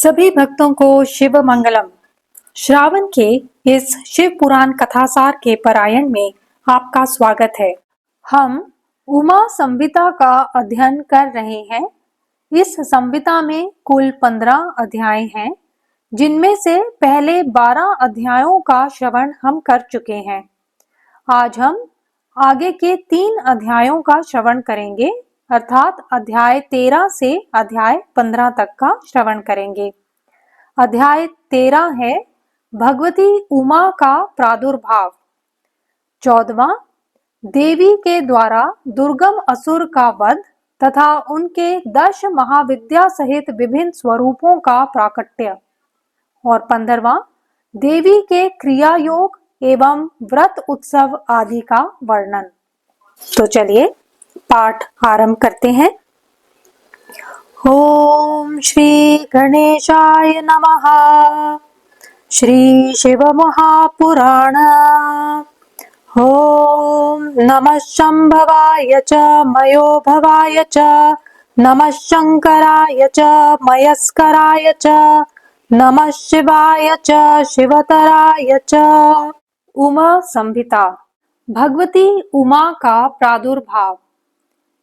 सभी भक्तों को शिव मंगलम। श्रावण के इस शिव पुराण कथासार के पारायण में आपका स्वागत है। हम उमा संहिता का अध्ययन कर रहे हैं। इस संहिता में कुल 15 अध्याय हैं, जिनमें से पहले 12 अध्यायों का श्रवण हम कर चुके हैं। आज हम आगे के 3 अध्यायों का श्रवण करेंगे, अर्थात अध्याय 13 से अध्याय 15 तक का श्रवण करेंगे। अध्याय 13 है भगवती उमा का प्रादुर्भाव। 14वां देवी के द्वारा दुर्गम असुर का वध तथा उनके 10 महाविद्या सहित विभिन्न स्वरूपों का प्राकट्य। और 15वां देवी के क्रिया योग एवं व्रत उत्सव आदि का वर्णन। तो चलिए पाठ आरंभ करते हैं। ओम श्री गणेशाय नमः। श्री शिव महापुराण। ओम नमः शंभवाय च मयो भवाय च नमः शंकराय च मयस्कराय च नमः शिवाय च शिवतराय च। उमा संहिता। भगवती उमा का प्रादुर्भाव।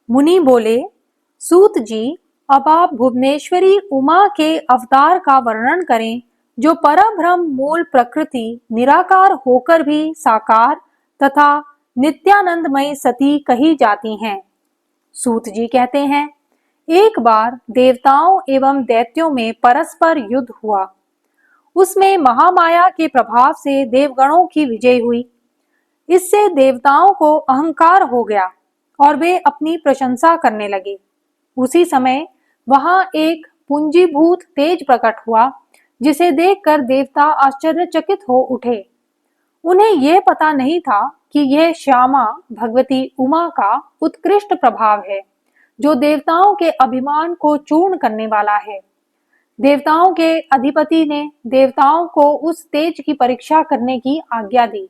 मुनि बोले, सूत जी, अब आप भुवनेश्वरी उमा के अवतार का वर्णन करें, जो परब्रह्म मूल प्रकृति निराकार होकर भी साकार तथा नित्यानंदमयी सती कही जाती हैं। सूत जी कहते हैं, एक बार देवताओं एवं दैत्यों में परस्पर युद्ध हुआ। उसमें महामाया के प्रभाव से देवगणों की विजय हुई। इससे देवताओं को अहंकार हो गया और वे अपनी प्रशंसा करने लगे। उसी समय वहां एक पुंजीभूत तेज प्रकट हुआ, जिसे देखकर देवता आश्चर्यचकित हो उठे। उन्हें यह पता नहीं था कि यह श्यामा भगवती उमा का उत्कृष्ट प्रभाव है, जो देवताओं के अभिमान को चूर्ण करने वाला है। देवताओं के अधिपति ने देवताओं को उस तेज की परीक्षा करने की आज्ञा दी।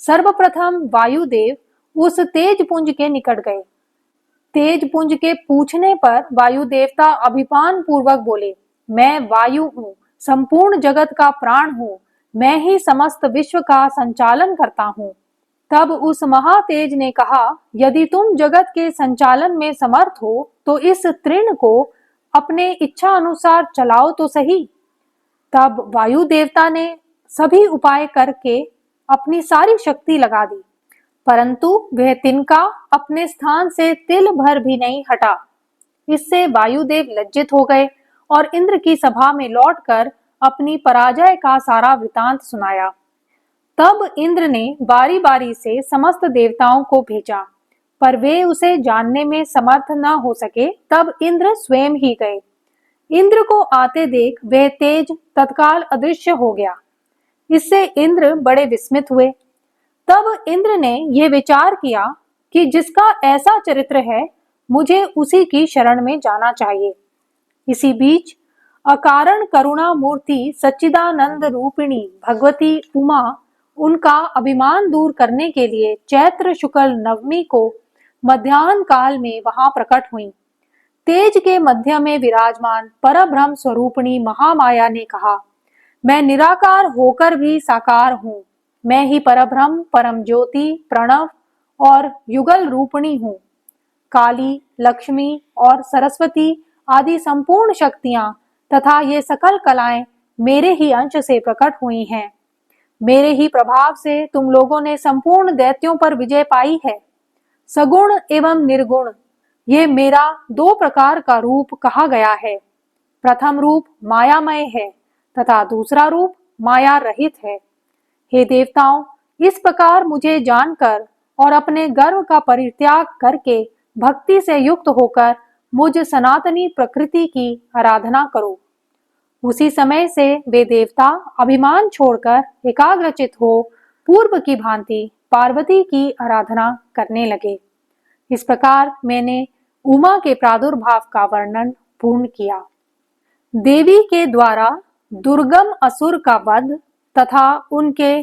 सर्वप्रथम वायुदेव उस तेज पुंज के निकट गए। तेज पुंज के पूछने पर वायु देवता अभिमान पूर्वक बोले, मैं वायु हूँ, संपूर्ण जगत का प्राण हूँ, मैं ही समस्त विश्व का संचालन करता हूँ। तब उस महातेज ने कहा, यदि तुम जगत के संचालन में समर्थ हो तो इस तृण को अपने इच्छा अनुसार चलाओ तो सही। तब वायु देवता ने सभी उपाय करके अपनी सारी शक्ति लगा दी, परंतु वह तिनका अपने स्थान से तिल भर भी नहीं हटा। इससे वायुदेव लज्जित हो गए और इंद्र की सभा में लौटकर अपनी पराजय का सारा वृतांत सुनाया। तब इंद्र ने बारी बारी से समस्त देवताओं को भेजा, पर वे उसे जानने में समर्थ न हो सके। तब इंद्र स्वयं ही गए। इंद्र को आते देख वह तेज तत्काल अदृश्य हो गया। इससे इंद्र बड़े विस्मित हुए। तब इंद्र ने यह विचार किया कि जिसका ऐसा चरित्र है, मुझे उसी की शरण में जाना चाहिए। इसी बीच अकारण करुणा मूर्ति सच्चिदानंद रूपिणी भगवती उमा उनका अभिमान दूर करने के लिए चैत्र शुक्ल नवमी को मध्याह्न काल में वहां प्रकट हुई। तेज के मध्य में विराजमान परब्रह्म स्वरूपिणी महामाया ने कहा, मैं निराकार होकर भी साकार हूँ। मैं ही परब्रह्म, परम ज्योति, प्रणव और युगल रूपिणी हूँ। काली, लक्ष्मी और सरस्वती आदि संपूर्ण शक्तियां तथा ये सकल कलाएं मेरे ही अंश से प्रकट हुई हैं। मेरे ही प्रभाव से तुम लोगों ने संपूर्ण दैत्यों पर विजय पाई है। सगुण एवं निर्गुण ये मेरा 2 प्रकार का रूप कहा गया है। प्रथम रूप मायामय है तथा दूसरा रूप माया रहित है। हे देवताओं, इस प्रकार मुझे जानकर और अपने गर्व का परित्याग करके भक्ति से युक्त होकर मुझ सनातनी प्रकृति की आराधना करो। उसी समय से वे देवता अभिमान छोड़कर एकाग्रचित हो पूर्व की भांति पार्वती की आराधना करने लगे। इस प्रकार मैंने उमा के प्रादुर्भाव का वर्णन पूर्ण किया। देवी के द्वारा दुर्गम असुर का वध तथा उनके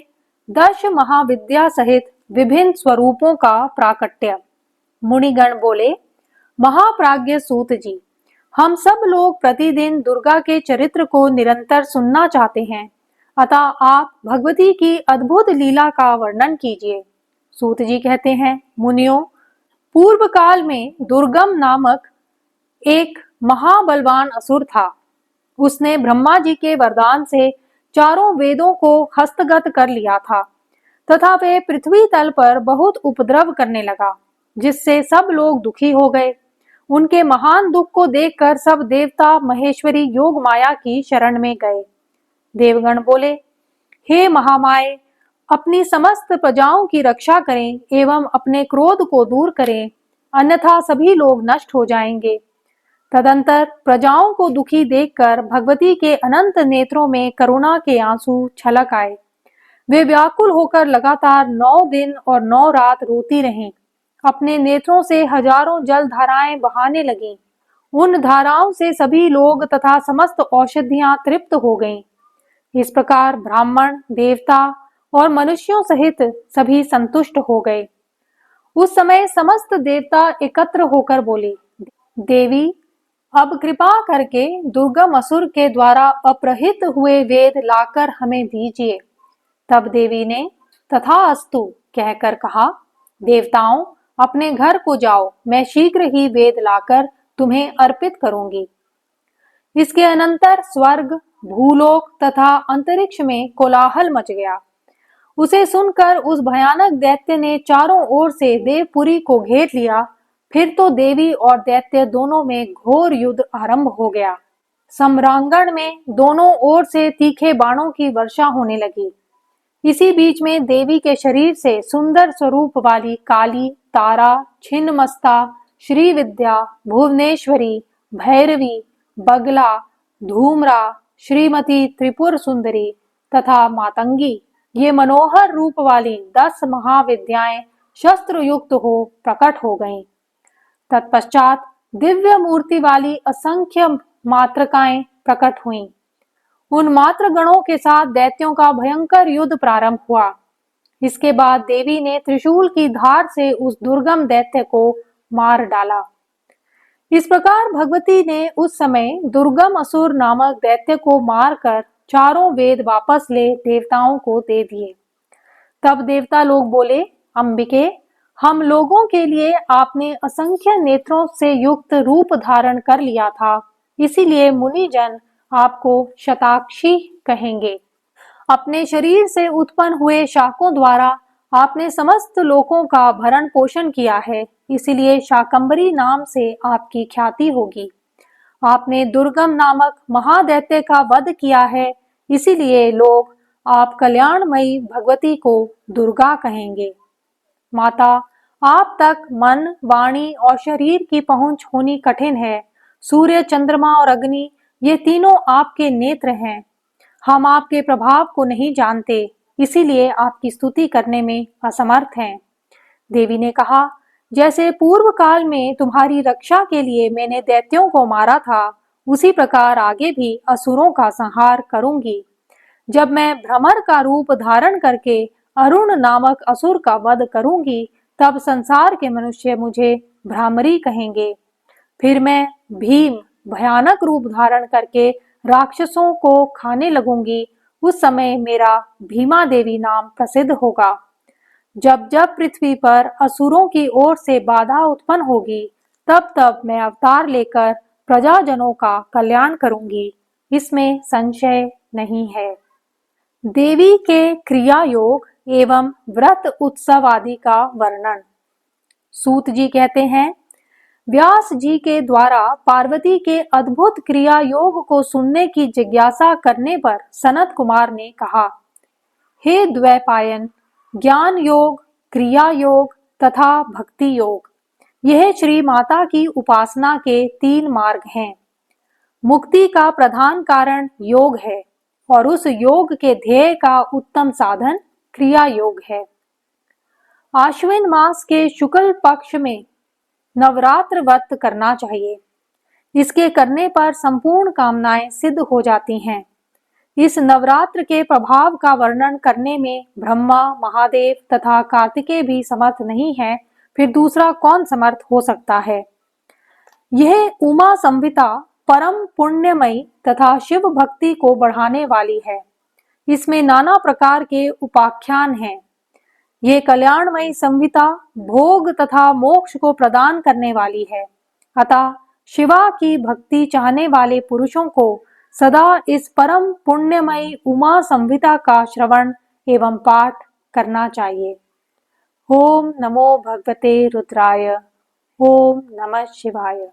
10 महाविद्या सहित विभिन्न स्वरूपों का प्राकट्य। मुनिगण बोले, महाप्राज्ञ सूत जी, हम सब लोग प्रतिदिन दुर्गा के चरित्र को निरंतर सुनना चाहते हैं, अतः आप भगवती की अद्भुत लीला का वर्णन कीजिए। सूत जी कहते हैं, मुनियों, पूर्व काल में दुर्गम नामक एक महाबलवान असुर था। उसने ब्रह्मा जी के वरदान से चारों वेदों को हस्तगत कर लिया था तथा वे पृथ्वी तल पर बहुत उपद्रव करने लगा, जिससे सब लोग दुखी हो गए। उनके महान दुख को देखकर सब देवता महेश्वरी योग माया की शरण में गए। देवगण बोले, हे महामाये, अपनी समस्त प्रजाओं की रक्षा करें एवं अपने क्रोध को दूर करें, अन्यथा सभी लोग नष्ट हो जाएंगे। तदंतर प्रजाओं को दुखी देखकर भगवती के अनंत नेत्रों में करुणा के आंसू छलक आए। वे व्याकुल होकर लगातार 9 दिन और 9 रात रोती रहीं। अपने नेत्रों से हजारों जल धाराएं बहाने लगीं। उन धाराओं से सभी लोग तथा समस्त औषधियां तृप्त हो गईं। इस प्रकार ब्राह्मण, देवता और मनुष्यों सहित सभी संतुष्ट हो गए। उस समय समस्त देवता एकत्र होकर बोले, देवी, अब कृपा करके दुर्गम असुर के द्वारा अपहृत हुए वेद लाकर हमें दीजिए। तब देवी ने तथास्तु कहकर कहा, देवताओं, अपने घर को जाओ, मैं शीघ्र ही वेद लाकर तुम्हें अर्पित करूंगी। इसके अनंतर स्वर्ग, भूलोक तथा अंतरिक्ष में कोलाहल मच गया। उसे सुनकर उस भयानक दैत्य ने चारों ओर से देवपुरी को घेर लिया। फिर तो देवी और दैत्य दोनों में घोर युद्ध आरंभ हो गया। सम्रांगण में दोनों ओर से तीखे बाणों की वर्षा होने लगी। इसी बीच में देवी के शरीर से सुंदर स्वरूप वाली काली, तारा, छिन्नमस्ता, श्रीविद्या, भुवनेश्वरी, भैरवी, बगला, धूम्रा, श्रीमती त्रिपुर सुंदरी तथा मातंगी, ये मनोहर रूप वाली 10 महाविद्याएं शस्त्र युक्त हो प्रकट हो गईं। तत्पश्चात दिव्य मूर्ति वाली असंख्य मातृकाएं प्रकट हुईं। उन मातृ गणों के साथ दैत्यों का भयंकर युद्ध प्रारंभ हुआ। इसके बाद देवी ने त्रिशूल की धार से उस दुर्गम दैत्य को मार डाला। इस प्रकार भगवती ने उस समय दुर्गम असुर नामक दैत्य को मारकर चारों वेद वापस ले देवताओं को दे दिए। तब देवता लोग बोले, अंबिके, हम लोगों के लिए आपने असंख्य नेत्रों से युक्त रूप धारण कर लिया था, इसीलिए मुनिजन आपको शताक्षी कहेंगे। अपने शरीर से उत्पन्न हुए शाकों द्वारा आपने समस्त लोकों का भरण पोषण किया है, इसीलिए शाकंभरी नाम से आपकी ख्याति होगी। आपने दुर्गम नामक महादैत्य का वध किया है, इसीलिए लोग आप कल्याणमयी भगवती को दुर्गा कहेंगे। माता, आप तक मन, वाणी और शरीर की पहुंच होनी कठिन है। सूर्य, चंद्रमा और अग्नि, ये तीनों आपके नेत्र हैं। हम आपके प्रभाव को नहीं जानते, इसीलिए आपकी स्तुति करने में असमर्थ हैं। देवी ने कहा, जैसे पूर्व काल में तुम्हारी रक्षा के लिए मैंने दैत्यों को मारा था, उसी प्रकार आगे भी असुरों का संहार करूंगी। जब मैं भ्रमर का रूप धारण करके अरुण नामक असुर का वध करूंगी, तब संसार के मनुष्य मुझे भ्रामरी कहेंगे। फिर मैं भीम भयानक रूप धारण करके राक्षसों को खाने लगूंगी। उस समय मेरा भीमा देवी नाम प्रसिद्ध होगा। जब जब पृथ्वी पर असुरों की ओर से बाधा उत्पन्न होगी, तब तब मैं अवतार लेकर प्रजाजनों का कल्याण करूंगी, इसमें संशय नहीं है। देवी के क्रिया योग एवं व्रत उत्सव आदि का वर्णन। सूत जी कहते हैं, व्यास जी के द्वारा पार्वती के अद्भुत क्रिया योग को सुनने की जिज्ञासा करने पर सनत कुमार ने कहा, हे द्वैपायन, ज्ञान योग, क्रिया योग तथा भक्ति योग, यह श्री माता की उपासना के 3 मार्ग हैं। मुक्ति का प्रधान कारण योग है और उस योग के ध्येय का उत्तम साधन क्रिया योग है। आश्विन मास के शुक्ल पक्ष में नवरात्र व्रत करना चाहिए। इसके करने पर संपूर्ण कामनाएं सिद्ध हो जाती हैं। इस नवरात्र के प्रभाव का वर्णन करने में ब्रह्मा, महादेव तथा कार्तिकेय भी समर्थ नहीं है, फिर दूसरा कौन समर्थ हो सकता है। यह उमा संहिता परम पुण्यमयी तथा शिव भक्ति को बढ़ाने वाली है। इसमें नाना प्रकार के उपाख्यान हैं। ये कल्याणमयी संहिता भोग तथा मोक्ष को प्रदान करने वाली है। अतः शिवा की भक्ति चाहने वाले पुरुषों को सदा इस परम पुण्यमयी उमा संहिता का श्रवण एवं पाठ करना चाहिए। ओम नमो भगवते रुद्राय। ओम नमः शिवाय।